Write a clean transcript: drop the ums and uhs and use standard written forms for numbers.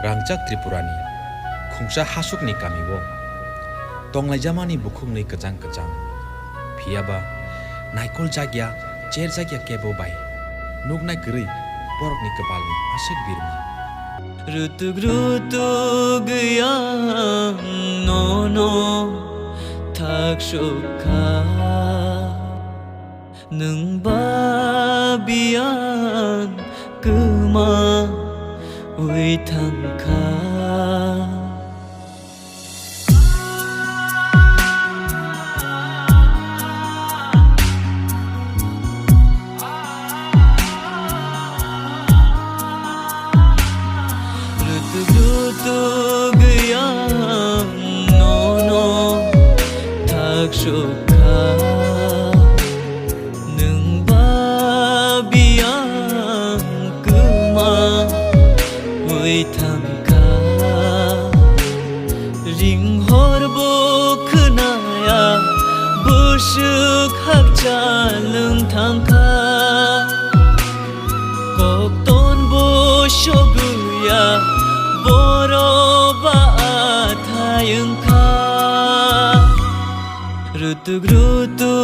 Rangchak Tripurani Khungsha Hasukni Kamiwo Tonglaijamani Bukhungni Kajang Kajang Phiaba Naikol Jagya Chair Jagya Kebo Bai Nugnai Gri Borokni Kepalni Asik Birma Rutug rutug yang nono tak suka neng babian kema ui tangka Rutug yang nono tak suka neng babian kema ui tangka ring horbo khnaya busuk hak jaleng tangka kokton bo shoguya Boroba athayengka Rutug rutug